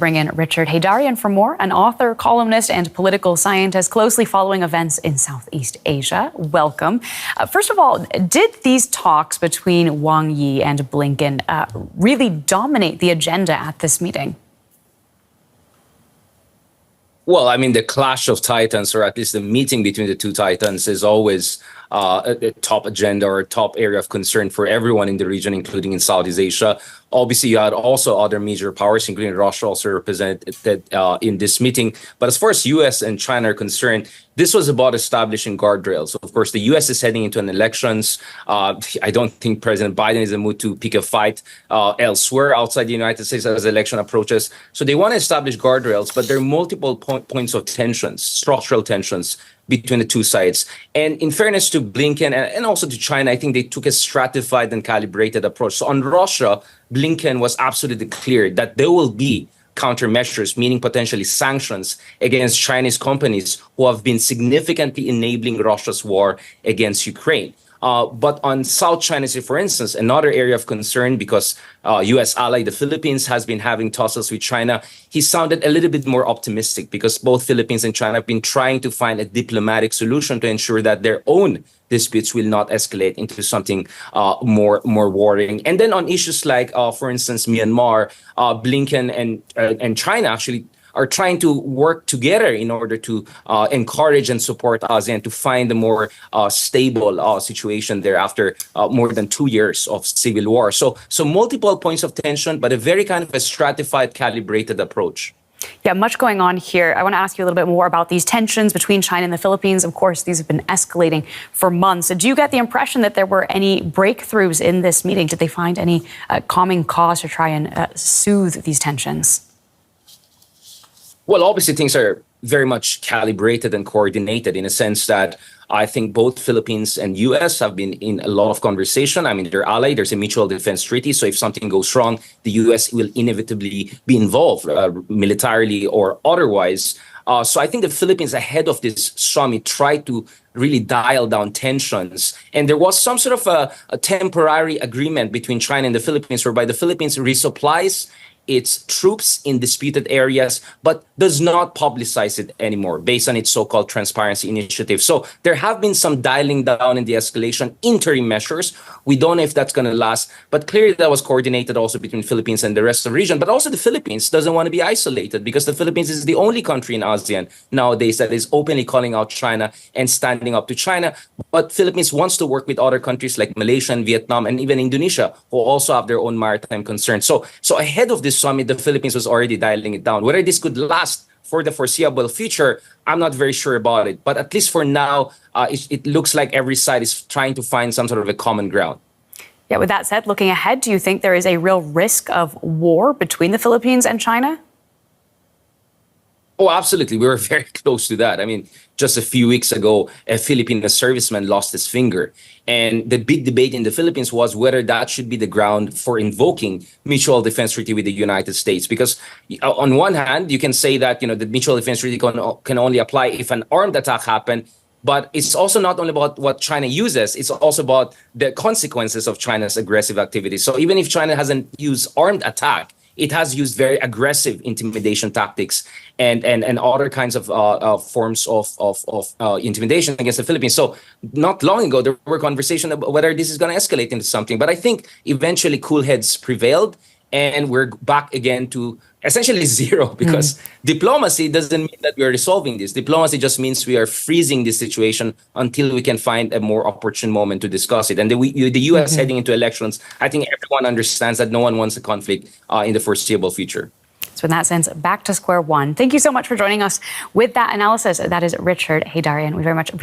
Bring in Richard Haydarian for more, an author, columnist, and political scientist closely following events in Southeast Asia. Welcome. First of all, did these talks between Wang Yi and Blinken really dominate the agenda at this meeting? Well, I mean, the clash of titans, or at least the meeting between the two titans, is always a top agenda or a top area of concern for everyone in the region, including in Southeast Asia. Obviously, you had also other major powers, including Russia, also represented in this meeting. But as far as U.S. and China are concerned, this was about establishing guardrails. Of course, the U.S. is heading into an elections. I don't think President Biden is in the mood to pick a fight elsewhere outside the United States as the election approaches. So they want to establish guardrails, but there are multiple points of tensions, structural tensions between the two sides. And in fairness to Blinken and also to China, I think they took a stratified and calibrated approach. So on Russia, Blinken was absolutely clear that there will be countermeasures, meaning potentially sanctions against Chinese companies who have been significantly enabling Russia's war against Ukraine. But on South China Sea, for instance, another area of concern because U.S. ally, the Philippines, has been having tussles with China, he sounded a little bit more optimistic because both Philippines and China have been trying to find a diplomatic solution to ensure that their own disputes will not escalate into something more worrying. And then on issues like, for instance, Myanmar, Blinken and China actually are trying to work together in order to encourage and support ASEAN to find a more stable situation there after more than 2 years of civil war. So multiple points of tension, but a very kind of a stratified, calibrated approach. Yeah, much going on here. I want to ask you a little bit more about these tensions between China and the Philippines. Of course, these have been escalating for months. Do you get the impression that there were any breakthroughs in this meeting? Did they find any calming cause to try and soothe these tensions? Well, obviously, things are very much calibrated and coordinated in a sense that I think both Philippines and U.S. have been in a lot of conversation. I mean, they're allied. There's a mutual defense treaty. So if something goes wrong, the U.S. will inevitably be involved militarily or otherwise. So I think the Philippines ahead of this summit tried to really dial down tensions. And there was some sort of a temporary agreement between China and the Philippines whereby the Philippines resupplies its troops in disputed areas, but does not publicize it anymore based on its so-called transparency initiative. So there have been some dialing down in the escalation, interim measures. We don't know if that's going to last, but clearly that was coordinated also between Philippines and the rest of the region. But also the Philippines doesn't want to be isolated because the Philippines is the only country in ASEAN nowadays that is openly calling out China and standing up to China. But Philippines wants to work with other countries like Malaysia and Vietnam and even Indonesia, who also have their own maritime concerns. So ahead of this summit, the Philippines was already dialing it down. Whether this could last for the foreseeable future, I'm not very sure about it. But at least for now, it looks like every side is trying to find some sort of a common ground. Yeah, with that said, looking ahead, do you think there is a real risk of war between the Philippines and China? Oh, absolutely. We were very close to that. I mean, just a few weeks ago, a Filipino serviceman lost his finger. And the big debate in the Philippines was whether that should be the ground for invoking mutual defense treaty with the United States. Because on one hand, you can say that, the mutual defense treaty can only apply if an armed attack happened. But it's also not only about what China uses, it's also about the consequences of China's aggressive activity. So even if China hasn't used armed attack, it has used very aggressive intimidation tactics and other kinds of forms of intimidation against the Philippines. So not long ago, there were conversations about whether this is going to escalate into something. But I think eventually cool heads prevailed. And we're back again to essentially zero because diplomacy doesn't mean that we're resolving this. Diplomacy just means we are freezing this situation until we can find a more opportune moment to discuss it. And the U.S. heading into elections, I think everyone understands that no one wants a conflict in the foreseeable future. So in that sense, back to square one. Thank you so much for joining us with that analysis. That is Richard Haydarian. We very much appreciate it.